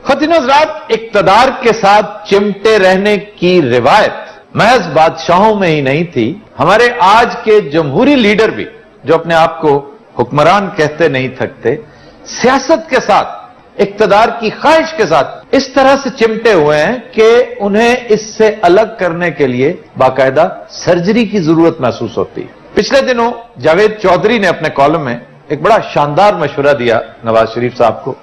ख़वातीन हज़रात, इक़्तिदार के साथ चिमटे रहने की रिवायत महज बादशाहों में ही नहीं थी। हमारे आज के जमहूरी लीडर भी, जो अपने आप को हुक्मरान कहते नहीं थकते, सियासत के साथ, इक़्तिदार की ख्वाहिश के साथ इस तरह से चिमटे हुए हैं कि उन्हें इससे अलग करने के लिए बाकायदा सर्जरी की जरूरत महसूस होती है। पिछले दिनों जावेद चौधरी ने अपने कॉलम में एक बड़ा शानदार मशवरा दिया नवाज शरीफ साहब को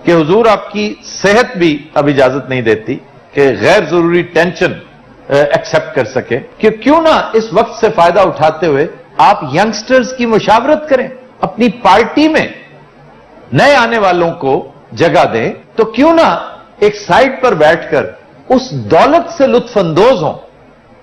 कि हुजूर, आपकी सेहत भी अब इजाजत नहीं देती कि गैर जरूरी टेंशन एक्सेप्ट कर सके, कि क्यों ना इस वक्त से फायदा उठाते हुए आप यंगस्टर्स की मुशावरत करें, अपनी पार्टी में नए आने वालों को जगह दें, तो क्यों ना एक साइड पर बैठकर उस दौलत से लुत्फ अंदोज हों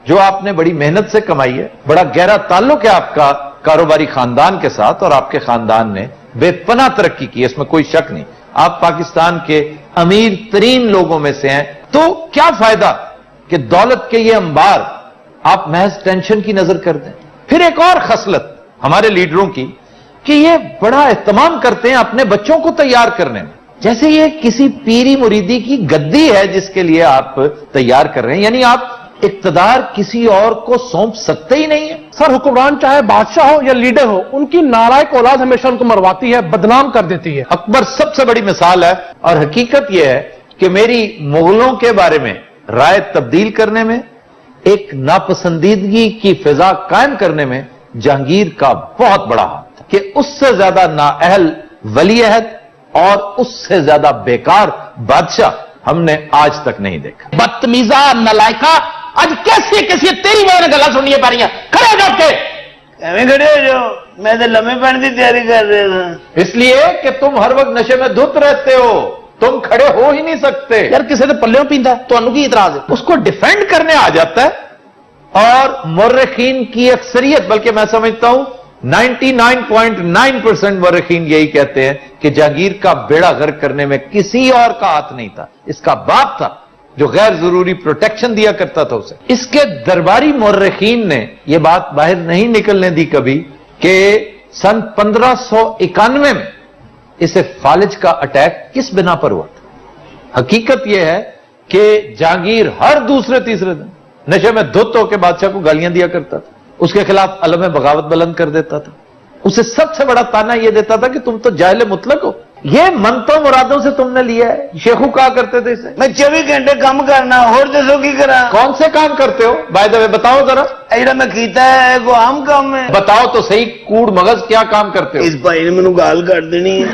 जो आपने बड़ी मेहनत से कमाई है। बड़ा गहरा ताल्लुक है आपका कारोबारी खानदान के साथ, और आपके खानदान ने बेपनाह तरक्की की, इसमें कोई शक नहीं। आप पाकिस्तान के अमीर तरीन लोगों में से हैं, तो क्या फायदा कि दौलत के ये अंबार आप महज टेंशन की नजर कर दें। फिर एक और खसलत हमारे लीडरों की कि ये बड़ा एहतमाम करते हैं अपने बच्चों को तैयार करने में, जैसे ये किसी पीरी मुरीदी की गद्दी है जिसके लिए आप तैयार कर रहे हैं। यानी आप इक़्तिदार किसी और को सौंप सकते ही नहीं है। सर, हुक्मरान चाहे बादशाह हो या लीडर हो, उनकी नालायक औलाद हमेशा उनको मरवाती है, बदनाम कर देती है। अकबर सबसे बड़ी मिसाल है, और हकीकत यह है कि मेरी मुगलों के बारे में राय तब्दील करने में, एक नापसंदीदगी की फिजा कायम करने में जहांगीर का बहुत बड़ा हाथ था, कि उससे ज्यादा नाअहल वली अहद और उससे ज्यादा बेकार बादशाह हमने आज तक नहीं देखा। बदतमीजा, नलायका, आज कैसे कैसे तेरी वजह गला सुनिए पा रही है। खड़े हो जाओ के एवं खड़े हो जाओ, मैं तो लम्बे पड़ने की तैयारी कर रहा था। इसलिए कि तुम हर वक्त नशे में धुत रहते हो, तुम खड़े हो ही नहीं सकते। यार किसी ने पल्ले पींदा तो की इतराज है? उसको डिफेंड करने आ जाता है, और मुर्रिखीन की अक्सरियत, बल्कि मैं समझता हूं 99.9% मुर्रिखीन यही कहते हैं कि जहांगीर का बेड़ा गर्क करने में किसी और का हाथ नहीं था, इसका बाप था जो गैर जरूरी प्रोटेक्शन दिया करता था उसे। इसके दरबारी मुर्रिखीन ने यह बात बाहर नहीं निकलने दी कभी कि सन 1591 में इसे फालिज का अटैक किस बिना पर हुआ था। हकीकत यह है कि जहांगीर हर दूसरे तीसरे दिन नशे में धुत होकर बादशाह को गालियां दिया करता था, उसके खिलाफ अलम बगावत बुलंद कर देता था, उसे सबसे बड़ा ताना यह देता था कि तुम तो जाहिल मुतलक हो। ये मनतो मुरादों से तुमने लिया है। शेखू कहा करते थे इसे, मैं 24 घंटे काम करना और दसो की करा। कौन से काम करते हो बाय द वे, बताओ जरा। ऐसा मैं कीता है को आम काम है। बताओ तो सही, कूड़ मगज क्या काम करते हो? इस भाई ने मैंने गाल कर देनी है।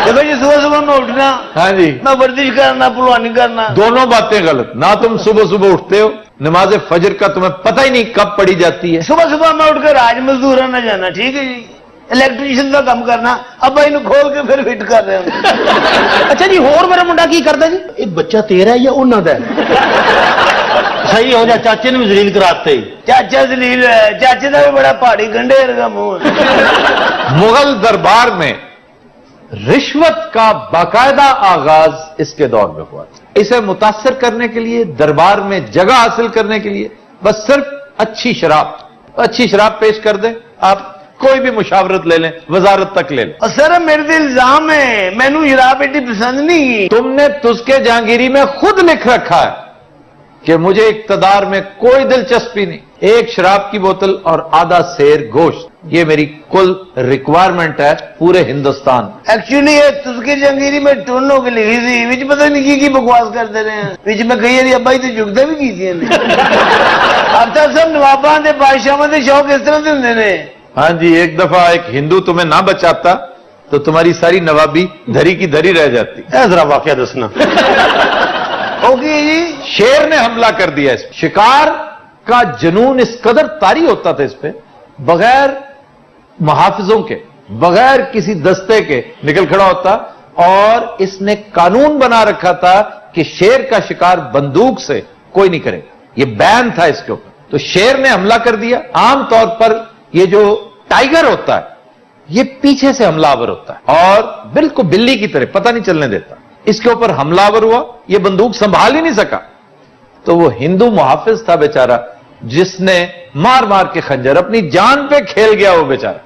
देखो जी, सुबह सुबह मैं उठना, हाँ जी, मैं वर्जिश करना, पहलवानी करना। दोनों बातें गलत। ना तुम सुबह सुबह उठते हो, नमाज फजर का तुम्हें पता ही नहीं कब पड़ी जाती है। सुबह सुबह मैं उठकर आज मजदूर आना जाना, ठीक है जी। इलेक्ट्रीशियन का काम करना, अब भाई नु खोल के फिर फिट कर रहे हैं। अच्छा जी, होर मेरा मुंडा की करता जी? एक बच्चा तेरा है या उन्ना दा है? सही हो जा, चाचे ने भी जलील कराते। चाचा जलील है, चाचे का भी बड़ा पहाड़ी गंडे का मुंह है। मुगल दरबार में रिश्वत का बाकायदा आगाज इसके दौर में हुआ। इसे मुतासर करने के लिए, दरबार में जगह हासिल करने के लिए बस सिर्फ अच्छी शराब पेश कर दें, आप कोई भी मुशावरत ले लें, वजारत तक ले लें। और सर मेरे तो इल्जाम है, मैनू शराब इतनी पसंद नहीं। तुमने तुझके जहांगीरी में खुद लिख रखा है कि मुझे इक्तदार में कोई दिलचस्पी नहीं, एक शराब की बोतल और आधा सेर गोश्त, ये मेरी कुल रिक्वायरमेंट है पूरे हिंदुस्तान। एक्चुअली ये तुझके जहांगीरी में टोनो की लिखी थी, विच पता नहीं की बकवास करते रहे हैं। विच में कही यारी अब्बा तो जुगदा भी की थी। अब तक सब नवाबा के बादशाह के शौक इस तरह से होंगे ने। हाँ जी, एक दफा एक हिंदू तुम्हें ना बचाता तो तुम्हारी सारी नवाबी धरी की धरी रह जाती। जरा वाकया दसना। ओके जी, शेर ने हमला कर दिया। इस शिकार का जुनून इस कदर तारी होता था इस पे, बगैर मुहाफिजों के, बगैर किसी दस्ते के निकल खड़ा होता, और इसने कानून बना रखा था कि शेर का शिकार बंदूक से कोई नहीं करेगा, ये बैन था इसके ऊपर। तो शेर ने हमला कर दिया। आमतौर पर ये जो टाइगर होता है ये पीछे से हमलावर होता है और बिल्कुल बिल्ली की तरह पता नहीं चलने देता। इसके ऊपर हमलावर हुआ, ये बंदूक संभाल ही नहीं सका, तो वो हिंदू मुहाफिज था बेचारा, जिसने मार मार के खंजर, अपनी जान पे खेल गया वो बेचारा,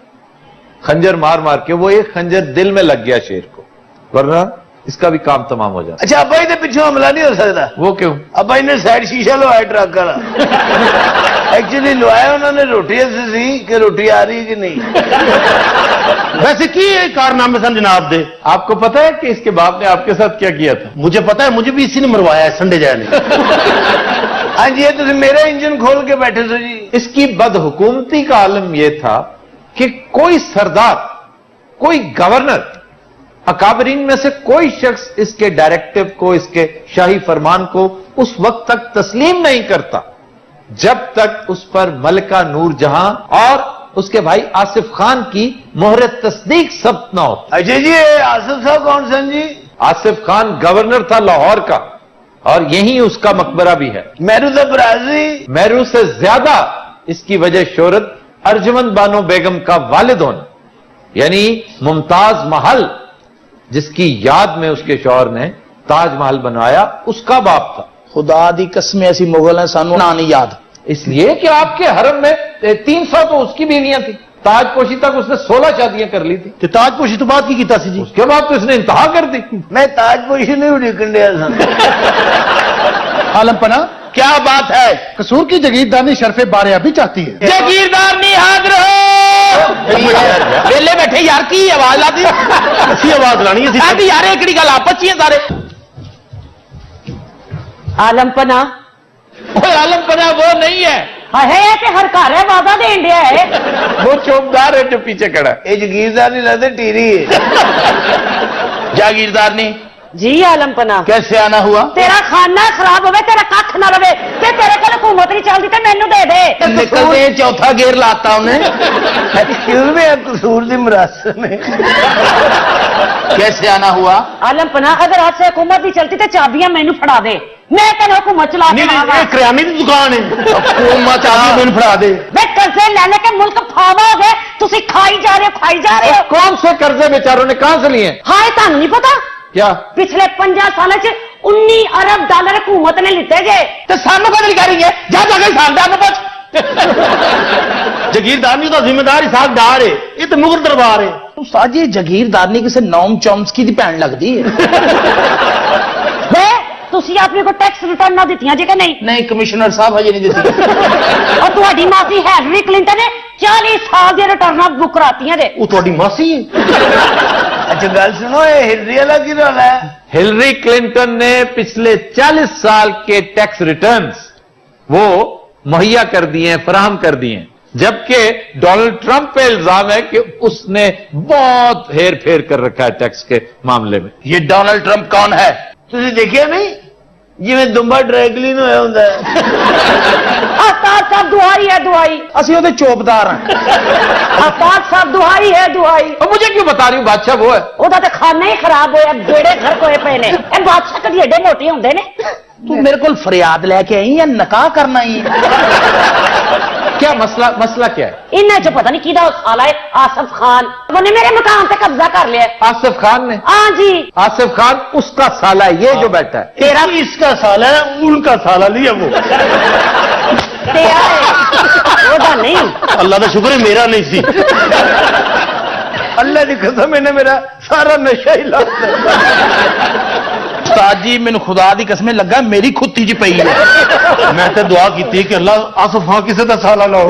खंजर मार मार के, वो एक खंजर दिल में लग गया शेर को, वरना इसका भी काम तमाम हो जाता। अच्छा अब्बा जी के पिछू हमला नहीं हो सकता? वो क्यों? अब्बा जी ने साइड शीशा लवाया ट्रक वाला। एक्चुअली लवाया उन्होंने रोटी से सी कि रोटी आ रही है कि नहीं। वैसे की कारनामे सन जनाब दे? आपको पता है कि इसके बाप ने आपके साथ क्या किया था? मुझे पता है, मुझे भी इसी ने मरवाया है, संडे जाए ने। हाँ जी, ये तुम मेरा इंजन खोल के बैठे सो जी। इसकी बदहुकूमती का आलम यह था कि कोई सरदार, कोई गवर्नर, अकाबरीन में से कोई शख्स इसके डायरेक्टिव को, इसके शाही फरमान को उस वक्त तक तस्लीम नहीं करता जब तक उस पर मलका नूर जहां और उसके भाई आसिफ खान की मोहर तस्दीक सब्त न हो। अच्छा जी, आसिफ साहब कौन सन जी? आसिफ खान गवर्नर था लाहौर का और यहीं उसका मकबरा भी है। मेरू तो बराजी। मेरू से ज्यादा इसकी वजह शोहरत अर्जुमंद बानो बेगम का वालिद होना, यानी मुमताज महल जिसकी याद में उसके शौहर ने ताजमहल बनवाया, उसका बाप था। खुदा दी कसमें ऐसी मुगल है सानू ना नहीं याद, इसलिए कि आपके हरम में 300 तो उसकी बीवियां थी। ताजपोशी तक उसने 16 शादियां कर ली थी। ते ताजपोशी तो बात की कीता सी जी? उसके बाद तो इसने इंतहा कर दी। मैं ताजपोशी नहीं उड़ीकन दिया सन। आलम पना क्या बात है? कसूर की जगीरदारनी शरफे बारे अभी चाहती है। जागीरदार नहीं हाजिर हो। वेले बैठे यार की आवाज लाती अच्छी आवाज लानी है यार, एकड़ी गल आपस च ही है सारे। आलमपना आलमपना वो नहीं है, है कि हर घर है वादा दे इंडिया है। वो चौकदार है जो पीछे खड़ा है। ये जगीरदार नहीं लगते, टीरी है। जागीरदार नहीं जी आलमपना कैसे आना हुआ? तेरा खाना खराब होवे, तेरा कख ना रवे ते तेरे कोल हुकूमत नहीं चलती ते मैनू दे दे। निकलते चौथा गेर लाता उन्हें। एक्सक्यूज मी, कसूर दी मुराद में कैसे आना हुआ? आलमपना अगर आज से हुकूमत नहीं चलती तो चाबियां मैनू फड़ा दे, मैं तेरे हुकूमत चला के आवांगा। ये किराने की दुकान है, हुकूमत चाबी मैंने फड़ा दे। वे कर्जे ले लेके मुल्क फावा हो गए, तुसी खाई जा रहे हो, खाई जा रहे हो। कौन से कर्जे बेचारों ने कहां से लिए? हाय तानू नहीं पता क्या पिछले 50 साल च 19 अरब डॉलर हुकूमत ने लिते जे। तो सानू कदल कह रही है, जा जाके सानदार में पूछ। जागीरदारनी का जिम्मेदार हिसाबदार है, ये तो मुगल दरबार है। उस्ताद जी जगीरदारनी किसी नौम चॉम्स्की दी भैन लगदी है। वे तुसी अपने को टैक्स रिटर्न ना दित्तियां जे कि नहीं? नहीं कमिश्नर साहब हजे नहीं देती। और तुम्हारी मासी हिलरी क्लिंटन ने 40 साल दी रिटर्न बुक करातियां जे। वो थोड़ी मासी है। अच्छा गल सुनो, ये हिलरी वाला की रोल है? हिलरी क्लिंटन ने पिछले 40 साल के टैक्स रिटर्न्स वो मुहैया कर दिए हैं, फराहम कर दिए हैं, जबकि डोनाल्ड ट्रंप पे इल्जाम है कि उसने बहुत हेर फेर कर रखा है टैक्स के मामले में। ये डोनाल्ड ट्रंप कौन है? तुझे देखिए नहीं जिवें दुंबा ड्रैगलिन होया हुंदा है। आस्ताद साहब दुहाई है दुहाई, असि ओदे चौबदार हैं। आस्ताद साहब दुहाई है दुहाई। और मुझे क्यों बता रही हूं, बादशाह वो है। ओदा ते खाना ही खराब होया, बेड़े घर कोए पे ने। ए बादशाह कदी एडे मोटे हुंदे ने? तू मेरे को फरियाद लेके आई या नकाह करना ही? क्या मसला क्या है? इन्हें जो पता नहीं किदा साला है आसिफ खान, उन्होंने मेरे मकान पे कब्जा कर लिया। आसिफ खान ने? हाँ जी, आसिफ खान उसका साला है, ये जो बैठा है। तेरा इसका साला है, उनका साला नहीं है वो। तेरा है ओदा नहीं। अल्लाह का शुक्र है मेरा नहीं सी। अल्लाह की कसम इन्हें मेरा सारा नशा ही ला दिता। उस्ताद जी मैनू खुदा दी कसमें लगा मेरी खुत्ती च पई है। मैं तो दुआ की कि अल्लाह आसिफ खान किसी का साला ना हो।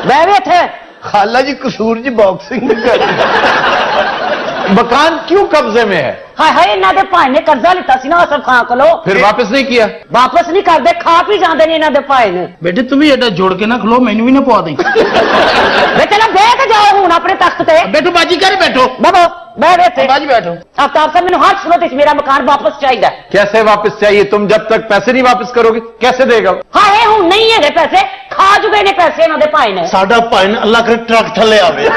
मैं भी थे खाला जी कसूर जी बॉक्सिंग भी कर मकान क्यों कब्जे में है? हाय हाय इन्हों के भाई ने कर्जा लिता सी ना आसिफ खान को, फिर वापस नहीं किया? वापस नहीं करते, खा पी जाते ने इन्हों के भाई ने। बेटे तुम भी एडा जोड़ के ना खलो, मैनू भी ना पवा दी। बेटे ना बह के जाओ हूं अपने तख्त पे। बैठो बाजी कर बैठो। बाबा बैठे थे बाजी बैठो। आफ्ताब साहब मैंने हाथ सुनो, मेरा मकान वापस चाहिए। कैसे वापस चाहिए? तुम जब तक पैसे नहीं वापस करोगे कैसे देगा? हाय हूं नहीं है पैसे, खा चुके ने पैसे इन्हों के भाई ने। साडा भाई अल्लाह करे ट्रक थले आवे,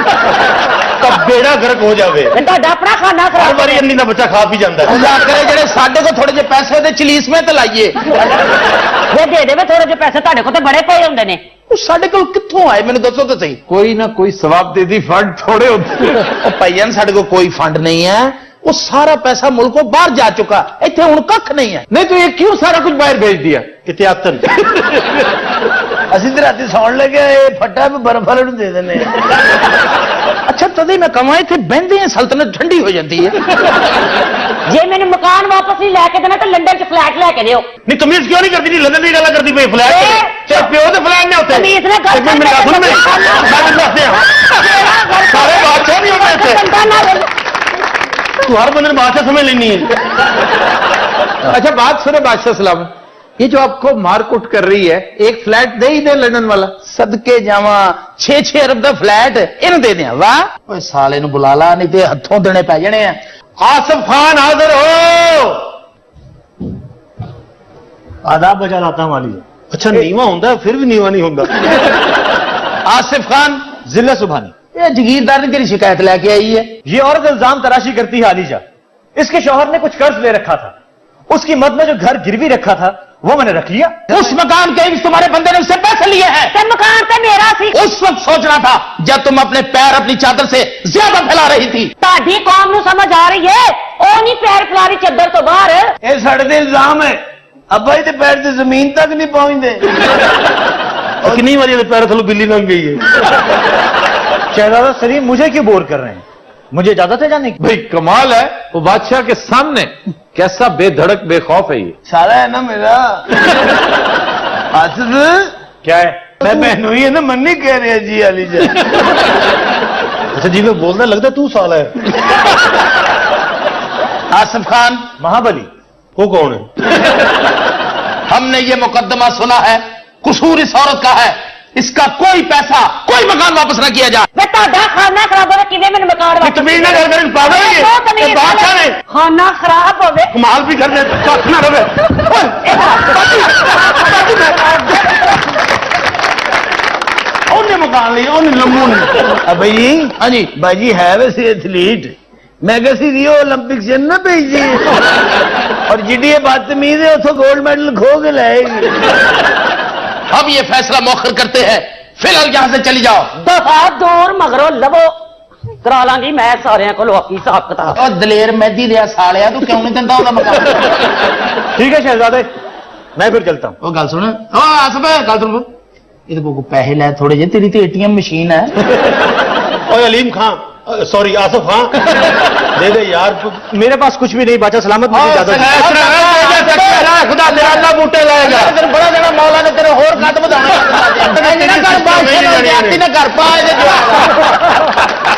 तब बेड़ा गर्क हो जावे। ਤੁਹਾਡਾ ਆਪਣਾ ਖਾਣਾ हर ਖਰਾਬ बारी अन्नी का बच्चा खा पी जाता है। अल्लाह करे जेड़े साडे को थोड़े जे पैसे दे चलीस में ते लाइए। वे दे देवे थोड़े जे पैसे, ਤੁਹਾਡੇ ਕੋਲ ਤਾਂ ਬੜੇ ਪਏ ਹੁੰਦੇ ਨੇ। ਉਹ ਸਾਡੇ ਕੋਲ ਕਿੱਥੋਂ ਆਏ ਮੈਨੂੰ ਦੱਸੋ ਤੇ ਸਹੀ। कोई ना कोई सवाब दे दी, फंड थोड़े होते हैं। ਉਹ ਭਾਈਆਂ ਸਾਡੇ ਕੋਲ ਕੋਈ ਫੰਡ ਨਹੀਂ ਹੈ, ਉਹ ਸਾਰਾ ਪੈਸਾ ਮੁਲਕੋਂ ਬਾਹਰ ਜਾ ਚੁੱਕਾ, ਇੱਥੇ ਹੁਣ ਕੱਖ ਨਹੀਂ ਹੈ। नहीं तो ये क्यों सारा कुछ बाहर भेज दिया? एहतियातन ਅਸੀਂ ਤੇ ਰਾਤੀ ਸੌਣ ਲੱਗੇ ਇਹ ਫੱਟਾ ਵੀ ਬਰਫ ਵਾਲੇ ਨੂੰ ਦੇ ਦਿੰਦੇ ਆ। ਅੱਛਾ ਤਦੇ ਮੈਂ ਕਹਾਂ ਇੱਥੇ ਬਹਿੰਦੇ ਆ ਸਲਤਨਤ ਠੰਡੀ ਹੋ ਜਾਂਦੀ ਹੈ। ਜੇ ਮੈਨੂੰ ਮਕਾਨ ਵਾਪਸ ਨਹੀਂ ਲੈ ਕੇ ਦੇਣਾ ਤਾਂ ਲੰਡਨ 'ਚ ਫਲੈਟ ਲੈ ਕੇ ਦਿਓ। ਨਹੀਂ ਤਮੀਜ਼ ਕਿਉਂ ਨਹੀਂ ਕਰਦੀ? ਨਹੀਂ ਲੰਡਨ ਦੀ ਗੱਲ ਕਰਦੀ ਪਈ ਫਲੈਟ ਤੇ ਪਿਓ ਦੇ ਫਲੈਟ ਨੇ ਉੱਥੇ। ਤਮੀਜ਼ ਨਾਲ ਗੱਲ ਮੈਂ ਦੱਸਦੇ ਆ ਸਾਰੇ ਬਾਦਸ਼ਾਹ ਨਹੀਂ ਹੁੰਦੇ ਇੱਥੇ। तू हर बंदे ने बादशाह समझ लेनी है। अच्छा बात सुनो बादशाह सलाम, ये जो आपको मारकुट कर रही है, एक फ्लैट दे ही दे लंदन वाला। सदके जावा 6-6 अरब का फ्लैट इन दे दिया। वाह ओए साले नु बुला ला नहीं ते हथों देने पै जाने हैं। आसिफ खान हाजिर हो। आदाब बजा लाता वाली। अच्छा नीवा होंदा फिर भी नीवा नहीं होंदा। आसिफ खान जिला सुबहानी, ये जगीरदार ने तेरी शिकायत लेके आई है। ये औरत इल्जाम तराशी करती है आलीजा। इसके शौहर ने कुछ कर्ज ले रखा था, उसकी मद में जो घर गिरवी रखा था वो मैंने रख लिया। उस मकान के तुम्हारे बंदे ने उससे पैसे लिए हैं। ਤੇ ਮਕਾਨ ਤੇ ਮੇਰਾ ਸੀ। उस वक्त सोचना था जब तुम अपने पैर अपनी चादर से ज्यादा फैला रही थी। ਤੁਹਾਡੀ ਕੌਮ ਨੂੰ ਸਮਝ ਆ ਰਹੀ ਹੈ? ਉਹ ਨਹੀਂ ਪੈਰ ਫਲਾਰੀ ਚੱਦਰ ਤੋਂ ਬਾਹਰ। ਇਹ ਸਾਡੇ ਤੇ ਇਲਜ਼ਾਮ ਹੈ। ਅੱਬਾ ਜੀ ਦੇ ਪੈਰ ਤੇ ਜ਼ਮੀਨ ਤੱਕ ਨਹੀਂ ਪਹੁੰਚਦੇ। कितनी बारी पैर थलो बिल्ली लग गई है। शहजादा सलीम मुझे क्यों बोर कर रहे हैं? मुझे इजाजत है जाने की। भाई कमाल है, वो बादशाह के सामने कैसा बेधड़क बेखौफ है ये। सारा है ना मेरा आसिफ। क्या है? मैं बहन हुई है ना, मन नहीं कह रहे जी अलीजा। अच्छा जी मैं बोलना लगता तू साला है। आसिफ खान महाबली वो कौन है? हमने ये मुकदमा सुना है, कसूर इस औरत का है। इसका कोई पैसा कोई मकान वापस न किया जाए। ਵੇ ਤੁਹਾਡਾ ਖਾਨਾ ਖਰਾਬ ਹੋਵੇ ਕਿਵੇਂ ਮੈਨੂੰ ਮਕਾਨ ਵਾਪਸ? तमीज ना कर कर पागल है ये। ये बादशाह ने ਖਾਨਾ ਖਰਾਬ ਹੋਵੇ। कमाल भी कर दे कख ना रवे। ਉਹਨੇ ਮਕਾਨ ਲਈ ਉਹਨੇ ਲੰਮੂ ਨੇ। अबे जी हाँ जी बाजी है वैसे एथलीट। मैं कैसी रियो ओलंपिक से ना भेजी और जिडी बदतमीज है उतो गोल्ड मेडल खो के लाएगी। अब ये फैसला मौखर करते हैं, फिलहाल यहां से चली जाओ। ਦਫਾ ਦੂਰ ਮਗਰੋਂ ਲਵੋ ਕਰਾ ਲਾਂਗੀ ਮੈਂ ਸਾਰਿਆਂ ਕੋਲੋਂ ਆਪੀ ਹਿਸਾਬ ਕਿਤਾਬ। और दलेर मेहदी दिया सालिया तू क्यों नहीं दिंदा ओदा मकान? ठीक है शहजादे, मैं फिर चलता हूँ। ओ गल सुन, ओ आसिफ गल सुन, ਇਹਦੇ ਕੋਲ ਪੈਸੇ ਲੈ ਥੋੜੇ ਜਿਹੇ, ਤੇਰੀ ਤੇ ATM ਮਸ਼ੀਨ ਹੈ। ओए अलीम खान सॉरी आसिफ खान दे दे यार। मेरे पास कुछ भी नहीं बचा, सलामत मुझे इजाजत दे। खुदा तेरा अल्लाह बूटे लाएगा। ਤੈਨੂੰ ਬੜਾ ਦੇਣਾ ਮੌਲਾ ਨੇ ਤੇਰੇ ਹੋਰ ਕੱਦ ਵਧਾਉਣਾ। ਜਿਹੜਾ ਘਰ ਬਾਦਸ਼ਾਹ ਨੂੰ ਵਿਆਹਤੀ ਨਾ ਘਰ ਪਾ ਇਹਦੇ ਜਵਾਬ।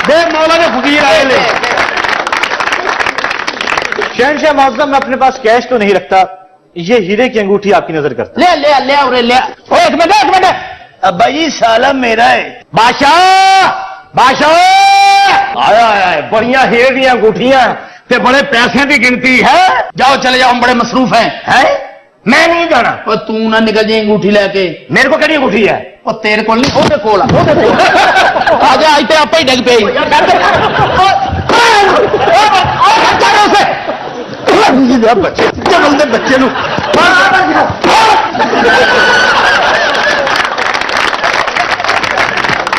दे मौला ने फकीर आए ले। शहनशाह मुअज़्ज़म, मैं अपने पास कैश तो नहीं रखता, ये हीरे की अंगूठी आपकी नजर करता। ले ले ले उरे ले। ओ एक मिनट अब्बा जी साला मेरा है। बादशाह बादशाह आया आया है बड़िया हीरे दी अंगूठियां ते बड़े पैसे की गिनती है। जाओ चले जाओ, हम बड़े मसरूफ हैं। हैं मैं नहीं जाना। ओ तू ना निकल जाए अंगूठी लेके। मेरे को कड़ी अंगूठी है? ओ तेरे को नहीं, ओदे कोल आ जा इते आपे ही डिग पई। बच्चे जबल दे बच्चे नु